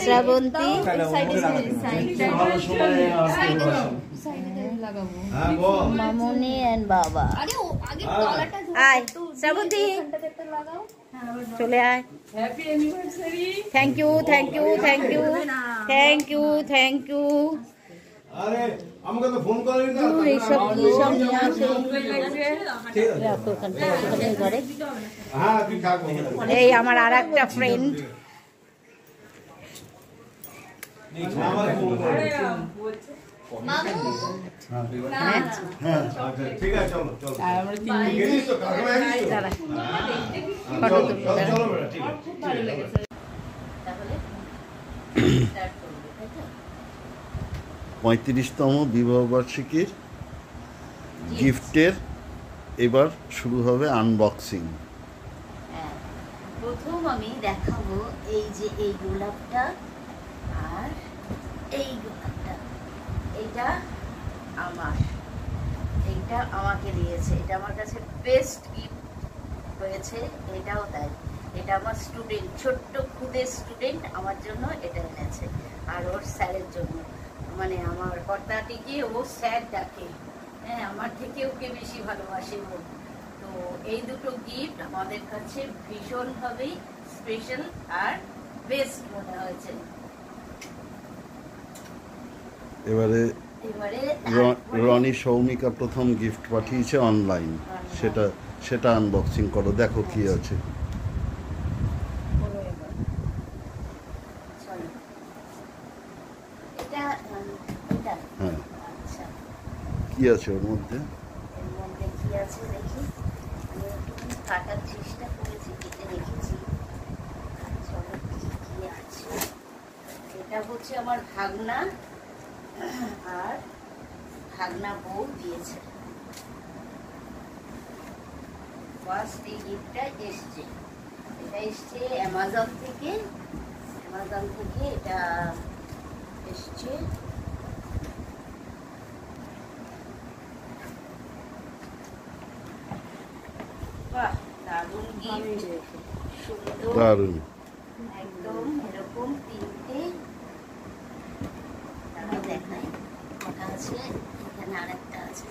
শ্রাবন্তী মামনি and বাবা। আয় শ্রাবন্তী, চলে আয়। Thank you thank you thank you thank you thank you. এইসব কি সব নিয়ে আসে ঘরে। এই আমার আর একটা ফ্রেন্ড, পঁয়ত্রিশতম বিবাহবার্ষিকীর গিফটের এবার শুরু হবে আনবক্সিং। প্রথম আমি দেখাবো এই যে এই গোলাপটা আর এই গোলাপটা। এইটা আমার, এইটা আমাকে দিয়েছে, এটা আমার কাছে বেস্ট গিফট হয়েছে। এটাও তাই, এটা আমার স্টুডেন্ট, ছোট্ট খুদে স্টুডেন্ট আমার জন্য এটা এনেছে, আর ওর স্যারের জন্য। মানে আমার কর্তাটিকে ও স্যার ডাকে, হ্যাঁ, আমার থেকে ওকে বেশি ভালোবাসে ও। তো এই দুটো গিফট আমাদের কাছে ভীষণভাবেই স্পেশাল আর বেস্ট মনে হয়েছে। এবারে রনি সৌমিকা প্রথম গিফট পাঠিয়েছে অনলাইন, সেটা আনবক্সিং করো, দেখো কি আছে। হ্যাঁ, কি আছে ওর মধ্যে? কি আছে দেখি, কাটার চেষ্টা করেছি, কেটে রেখেছি। চলো কি আছে। এটা হচ্ছে আমার ভাগনা, আর ভাগনা বউ দিয়েছে। ফার্স্ট এই গিফটটা এসছে, এটা এসছে অ্যামাজন থেকে। এটা এসছে। বাহ, দারুণ গিফট, সুন্দর, দারুণ একদম এরকম তিনটে। দেখাই কটা আছে, এখানে আরেকটা আছে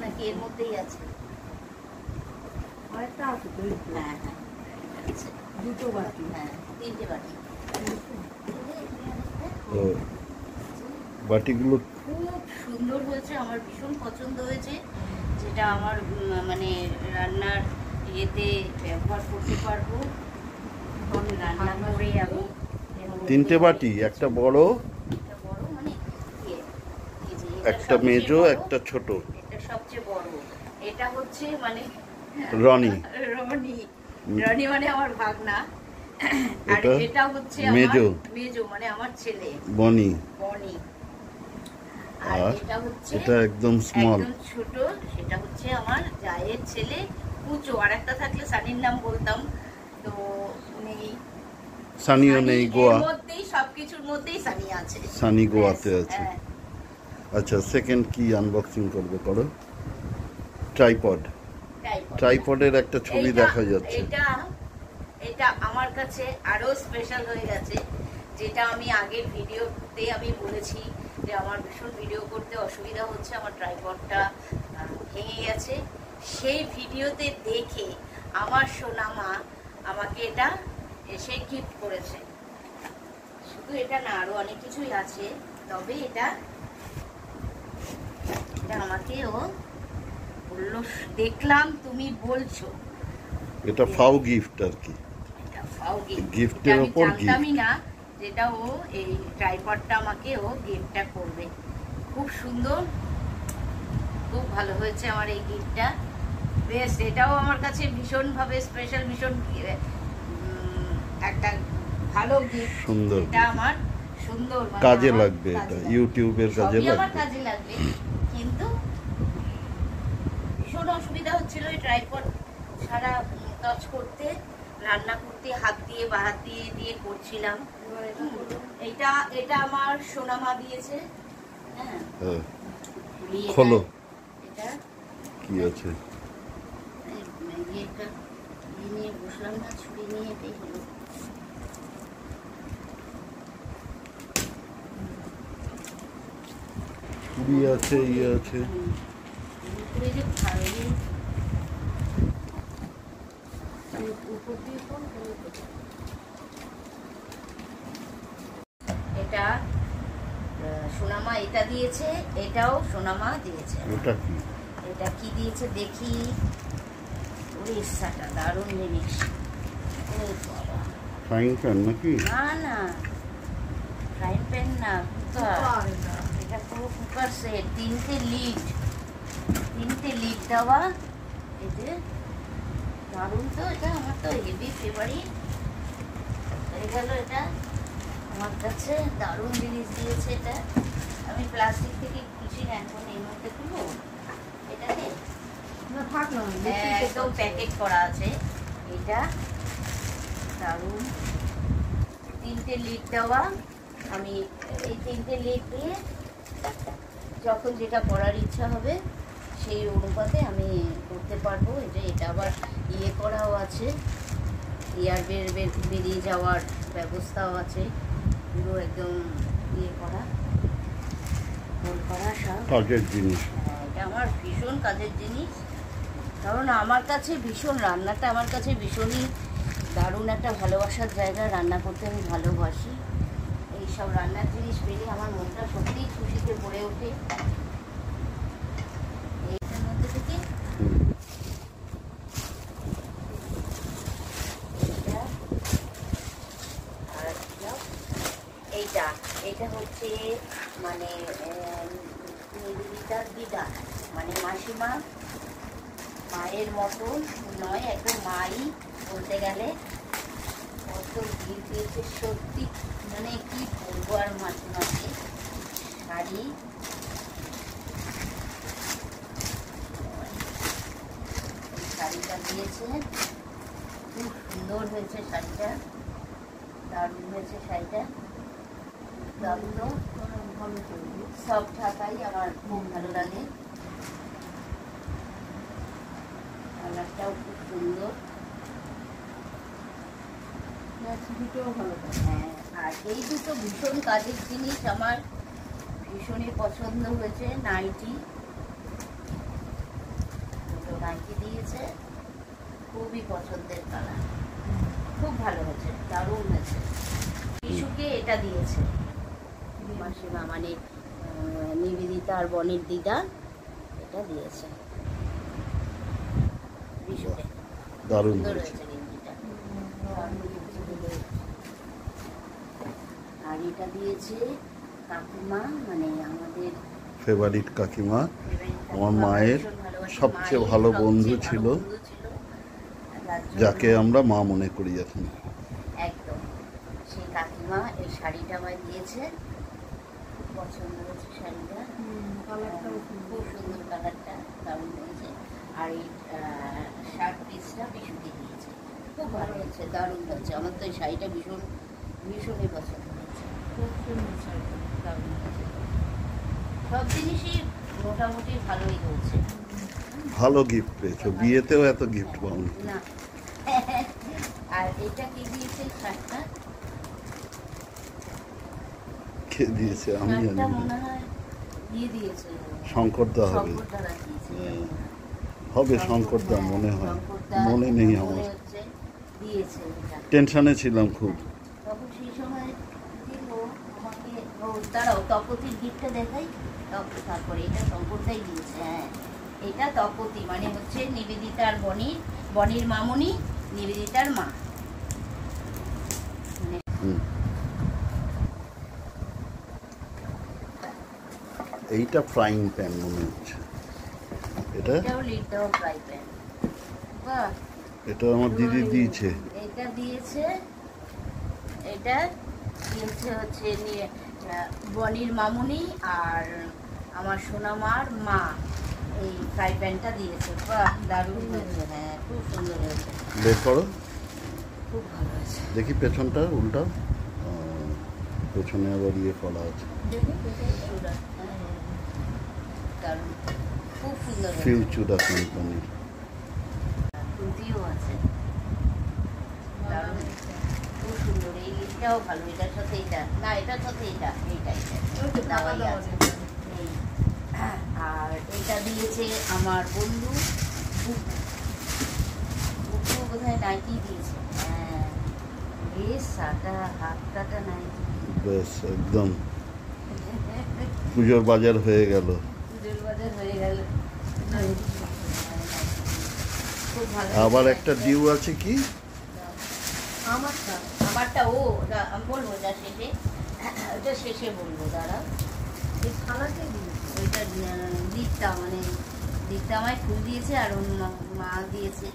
নাকি এর মধ্যেই আছে? হ্যাঁ হ্যাঁ, দুটো বাটি, হ্যাঁ তিনটে বাটি। বাটিগুলো খুব সুন্দর হয়েছে, আমার ভীষণ পছন্দ হয়েছে। যেটা আমার মানে রান্নার ইয়েতে ব্যবহার করতে পারবো, রান্না করে আমি। তিনটে বাটি, একটা বড়, মানে একটা মেজো, একটা ছোট। এটা সবচেয়ে বড়। এটা হচ্ছে মানে রনি মানে আমার ভাগনা, আর এটা হচ্ছে মেজো মানে আমার ছেলে বনি। আর এটা হচ্ছে এটা একদম স্মল, একদম ছোট, সেটা হচ্ছে আমার জায়ের ছেলে পুচো। আর একটা থাকলে সানির নাম বলতাম, তো নেই, সানিও নেই, গোয়া। সবকিছুর মধ্যেই সানি আছে, সানি গোয়াতে আছে। আচ্ছা, সেকেন্ড কি আনবক্সিং করবে, করো। ট্রাইপডের একটা ছবি দেখা যাচ্ছে। এটা আমার কাছে আরো স্পেশাল হয়ে গেছে। যেটা আমি আগের ভিডিওতে আমি বলেছি যে আমার ভীষণ ভিডিও করতে অসুবিধা হচ্ছে, আমার ট্রাইপডটা ভেঙে গেছে। সেই ভিডিওতে দেখে আমার সোনামা আমাকে এটা এসে গিফট করেছে। শুধু এটা না, আরো অনেক কিছুই আছে, তবে এটা আমাকে ও বললো, দেখলাম তুমি বলছো এটা ফাও গিফট আর কি, এটা ফাও গিফটের উপর গিফট। আমি না, যেটা ও এই ট্রাইপডটা আমাকে ও গিফটটা করবে। খুব সুন্দর, খুব ভালো হয়েছে আমার এই গিফটটা, বেশ। এটাও আমার কাছে ভীষণভাবে স্পেশাল, ভীষণ একটা ভালো গিফট। সুন্দর, এটা আমার সুন্দর, কাজে লাগবে, এটা ইউটিউবের কাজে লাগবে, আমার কাজে লাগবে। কিন্তু ভীষণ অসুবিধা হচ্ছিল এই ট্রাইপড ছাড়া টাচ করতে, রান্না করতে হাত দিয়ে বা হাত দিয়ে করছিলাম। এটা আমার সোনামা দিয়েছে। হ্যাঁ, খোলো, কি আছে। নিয়ে বসলাম না, ছুরি নিয়ে, এটাই হলো। পুরি আছে, ইয়ে আছে। উপরে যে ভালো উপর দিয়ে এটা সোনামা এটা দিয়েছে, এটাও সোনামা দিয়েছে। ওটা কি? এটা কি দিয়েছে দেখি। ওই ইচ্ছাটা দারুণ জিনিস। ফ্রাইং প্যান নাকি? না না, ফ্রাইং প্যান না, কুকার। এটা পুরো কুকার সেট, 3টে লিড দেওয়া। এই যে দারুণ তো, এটা আমার তো হেভি ফেভারিট হয়ে গেল। এটা আমার কাছে দারুণ জিনিস দিয়েছে। এটা আমি প্লাস্টিক থেকে খুশি না, এখন এর মধ্যে খুলবো এটাকে। একদম প্যাকেট করা আছে। এটা দারুণ, 3টে লিড দেওয়া। আমি এই 3টে লিড দিয়ে যখন যেটা করার ইচ্ছা হবে সেই অনুপাতে আমি করতে পারবো। এটা আবার ইয়ে করাও আছে, এয়ার বেরিয়ে যাওয়ার ব্যবস্থাও আছে। পুরো একদম ইয়ে করা, হোল করা সব কাজের জিনিস। এটা আমার ভীষণ কাজের জিনিস, কারণ আমার কাছে ভীষণ রান্নাটা আমার কাছে ভীষণই দারুণ একটা ভালোবাসার জায়গা। রান্না করতে আমি ভালোবাসি। এইসব রান্নার জিনিস পেলে আমার মনটা সত্যিই খুশিতে ভরে ওঠে। এইটার মধ্যে থেকে এটা হচ্ছে মানে নিবেদিতার দিদা, মানে মাসিমা। মায়ের মতন নয়, একদম মাই বলতে গেলে। কত ভিড় দিয়েছে সত্যি, মানে কি বলবো আর। মাসিমাকে শাড়ি, শাড়িটা দিয়েছে, খুব সুন্দর হয়েছে শাড়িটা, দারুণ হয়েছে শাড়িটা। সব ঢাকাই আমার খুব ভালো লাগে। কালারটাও খুব সুন্দর। হ্যাঁ, আর এই দুটো ভীষণ কাজের জিনিস আমার ভীষণই পছন্দ হয়েছে। নাইটি, দুটো নাইটি দিয়েছে, খুবই পছন্দের কালার, খুব ভালো হয়েছে, দারুণ হয়েছে। শিশুকে এটা দিয়েছে মাসিমা, মানে নিবেদিতা আর বনের দিদা এটা দিয়েছে বিশুকে। দারুণ সুন্দর হয়েছে। হয়েছে গেঞ্জিটা। আর এটা দিয়েছে কাকিমা, মানে আমাদের ফেভারিট কাকিমা, favorite আমার কাকিমা, মায়ের ভীষণ ভালোবাসি। সবচেয়ে মায়ের ভালো বন্ধু সবচেয়ে ছিল, ভালো বন্ধু ছিল। যার জন্য যাকে আমরা মা মনে করি এখন। একদম সেই কাকিমা এই শাড়িটা আমায় দিয়েছে, খুব পছন্দ হয়েছে শাড়িটা। খুব সুন্দর কালারটা, দারুণ হয়েছে। আর এই শার্ট পিসটা বিশুকে দিয়েছে, খুব ভালো হয়েছে, দারুণ হয়েছে। আমার তো এই শাড়িটা ভীষণই পছন্দ হয়েছে, খুব সুন্দর শাড়িটা, দারুণ হয়েছে। সব জিনিসই মোটামুটি ভালোই হয়েছে। ভালো গিফট পেয়েছো, বিয়েতেও এত গিফট পাওনি। না আর এটা কি দিয়েছে শার্টটা? কে দিয়েছে আমি জানি শার্টটা না। মনে হয় দিয়ে দিয়েছে শঙ্করদা হবে, শঙ্কর দ্বারা দিয়েছে। হবে শঙ্করদা মনে হয়, শঙ্করদা মনে নেই মনে আমার। হচ্ছে দিয়েছে এটা। টেনশনে ছিলাম খুব। তখন সেই সময় দিল আমাকে। ও দাঁড়াও, তপতির গিফটটা দেখাই, তারপরে এটা শঙ্করদাই দিয়েছে। হ্যাঁ, এটা তপতি, মানে হচ্ছে নিবেদিতার বনির মামুনি, নিবেদিতার মা। হুম। এইটা ফ্রাইং প্যান মনে হচ্ছে। এটা এটাও লিড দেওয়া ফ্রাই প্যান। বাহ, এটা আমার দিদি দিয়েছে। এটা দিয়েছে, এটা দিয়েছে হচ্ছে বনির মামুনি আর আমার সোনামার মা। এই ফ্রাই প্যানটা দিয়েছে। বাহ, দারুণ হয়েছে। হ্যাঁ, খুব সুন্দর হয়েছে, বের করো, খুব ভালো হয়েছে। দেখি পেছনটা উল্টা। পেছনে আবার ইয়ে করা আছে, দারুণ, খুব সুন্দর হয়েছে। ফিউচুরা কোম্পানির। কুর্তিও আছে, দারুণ, খুব সুন্দর। এইটাও ভালো, এটার সাথে এটা না, এটার সাথে এটা দেওয়াই আছে। এই আর এটা দিয়েছে আমার বন্ধু বুকু বোধহয় নাইটি দিয়েছে। হ্যাঁ বেশ সাটা হাত কাটা নাইটি। বেশ একদম পুজোর বাজার হয়ে গেল। পুজোর বাজার হয়ে গেল। খুব ভালো। আবার একটা ডিউ আছে কি? আমারটা ও ওটা আমি বলবো যা শেষে, ওটা শেষে বলবো দাঁড়া। ওইটা দিকটা মানে দিকটা আমায় ফুল দিয়েছে আর ওর মা দিয়েছে।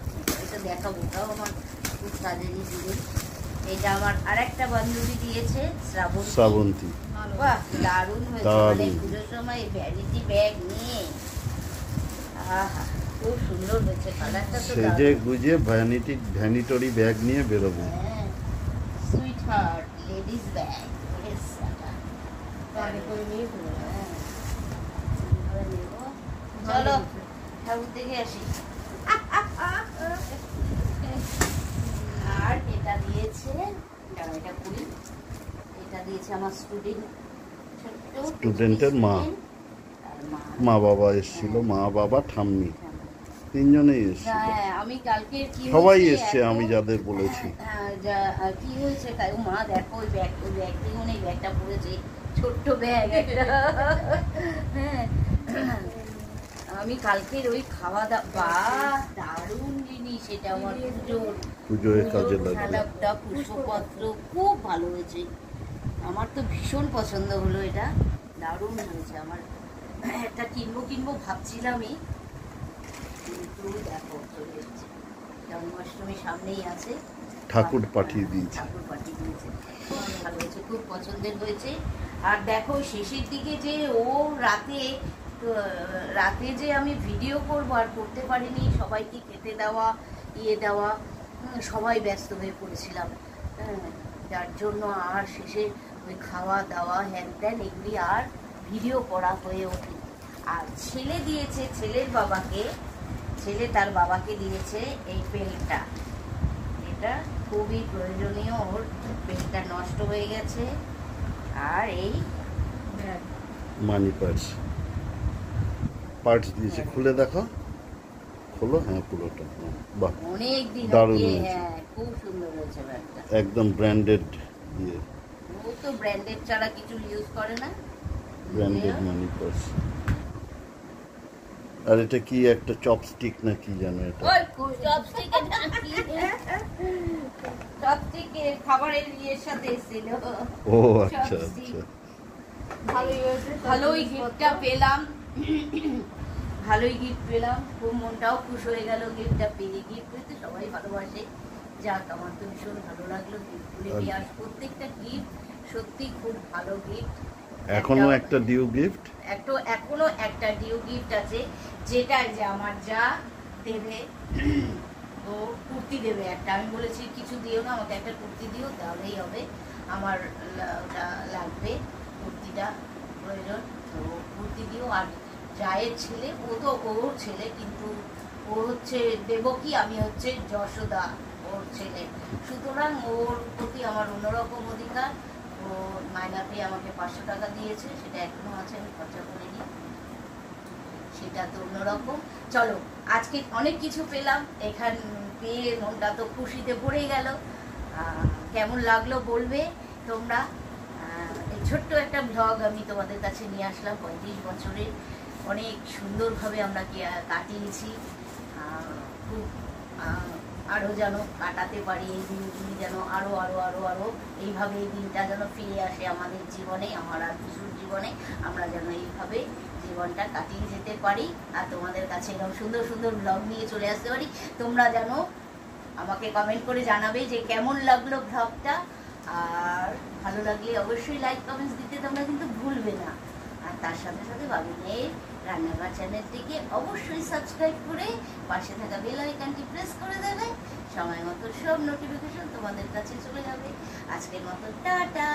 এটা দেখাবো, ওটাও আমার খুব কাজেরই জিনিস। এটা আমার আর একটা বান্ধবী দিয়েছে শ্রাবন্তী। বাহ দারুণ হয়েছে। মানে পুজোর সময় ভ্যানিটি ব্যাগ নিয়ে আহা খুব সুন্দর হয়েছে কালারটা তো সেজে গুজে ভ্যানিটরি ব্যাগ নিয়ে বেরোবো। হ্যাঁ সুইট হার্ট লেডিস ব্যাগ। চলো ঠাকুর দেখে আসি। আর এটা দিয়েছে, এটা কুড়ি, এটা দিয়েছে আমার স্টুডেন্টের মা। মা বাবা এসেছিল, মা বাবা ঠাম্মি তিনজনেই এসেছিল। আমি কালকে সবাই এসছে আমি যাদের বলেছি। কি হয়েছে মা দেখো ওই ব্যাগ, ওই ব্যাগ দিয়ে এই ব্যাগটা পড়েছে, ছোট্ট ব্যাগ একটা। হ্যাঁ আমি কালকের ওই খাওয়া দাওয়া দারুণ জিনিস। এটা আমার পুজোয় কাজে লাগে। পুষ্পপত্র খুব ভালো হয়েছে, আমার তো ভীষণ পছন্দ হলো। এটা দারুণ হয়েছে। আমার একটা কিনবো ভাবছিলামই, কিন্তু দেখো চলে এসেছে। জন্মাষ্টমী সামনেই আছে, ঠাকুর পাঠিয়ে দিয়েছে। খুব ভালো হয়েছে, খুব পছন্দের হয়েছে। আর দেখো শেষের দিকে যে ও রাতে যে আমি ভিডিও করব আর করতে পারিনি, সবাইকে খেতে দেওয়া দেওয়া, সবাই ব্যস্ত হয়ে পড়েছিলাম। যার জন্য আর শেষে ওই খাওয়া দাওয়া হ্যান ত্যান এগুলি আর ভিডিও করা হয়ে ওঠে। আর ছেলে দিয়েছে, ছেলে তার বাবাকে দিয়েছে এই পেনটা। এটা খুবই প্রয়োজনীয়, ওর পেনটা নষ্ট হয়ে গেছে। আর এই মানি পার্টস দিয়েছে, খুলে দেখো, খোলো। হ্যাঁ পুরোটা। বাহ অনেক দিন দারুণ হয়েছে। হয়েছে। হ্যাঁ খুব সুন্দর হয়েছে ব্যাগটা। একদম ব্র্যান্ডেড দিয়ে। ও তো ব্র্যান্ডেড ছাড়া কিছু ইউজ করে না। ব্র্যান্ডেড মানি পার্স। আর এটা কি একটা চপস্টিক না কি জানো এটা? ওই চপস্টিক খাবারের ইয়ের সাথে এসেছিল। ও আচ্ছা আচ্ছা। ভালোই গিফটটা পেলাম, খুব মনটাও খুশ হয়ে গেল গিফটটা পেয়ে। গিফট পেতে সবাই ভালোবাসে, যাক আমার তো ভীষণ ভালো লাগলো গিফটগুলি পেয়ে। আর প্রত্যেকটা গিফট সত্যি খুব ভালো গিফট। এখনো একটা ডিউ গিফট, এখনো একটা ডিউ গিফট আছে, যেটা যে আমার যা দেবে, ও কুর্তি দেবে একটা। আমি বলেছি কিছু দিও না, আমাকে একটা কুর্তি দিও, তাহলেই হবে। আমার লাগবে কুর্তিটা, প্রয়োজন, তো কুর্তি দিও। আর জায়ের ছেলে, ও তো ওর ছেলে, কিন্তু ও হচ্ছে দেবকী, আমি হচ্ছে যশোদা ওর ছেলে। সুতরাং ওর প্রতি আমার অন্যরকম অধিকার। ও মাইনাতে আমাকে 500 টাকা দিয়েছে, সেটা এখনো আছে, আমি খরচা করিনি, সেটা তো অন্যরকম। চলো আজকে অনেক কিছু পেলাম, এখান পেয়ে মনটা তো খুশিতে ভরে গেল। কেমন লাগলো বলবে তোমরা। এই ছোট্ট একটা ব্লগ আমি তোমাদের কাছে নিয়ে আসলাম। 35 বছরে অনেক সুন্দরভাবে আমরা কাটিয়েছি। খুব আরও যেন কাটাতে পারি এই দিনগুলি, যেন আরও আরও আরও আরও এইভাবে এই দিনটা যেন ফিরে আসে আমাদের জীবনে, আমার আর কিছুর জীবনে। আমরা যেন এইভাবে জীবনটা কাটিয়ে যেতে পারি আর তোমাদের কাছে এরকম সুন্দর সুন্দর ব্লগ নিয়ে চলে আসতে পারি। তোমরা যেন আমাকে কমেন্ট করে জানাবে যে কেমন লাগলো ব্লগটা। আর ভালো লাগলে অবশ্যই লাইক কমেন্টস দিতে তোমরা কিন্তু ভুলবে না। আর তার সাথে সাথে বাবিনের রান্নাঘর চ্যানেলটিকে অবশ্যই সাবস্ক্রাইব করে পাশে থাকা বেল আইকনটি প্রেস করে দেবে। সময় মতো সব নোটিফিকেশন তোমাদের কাছে চলে যাবে। আজকের মতো টাটা।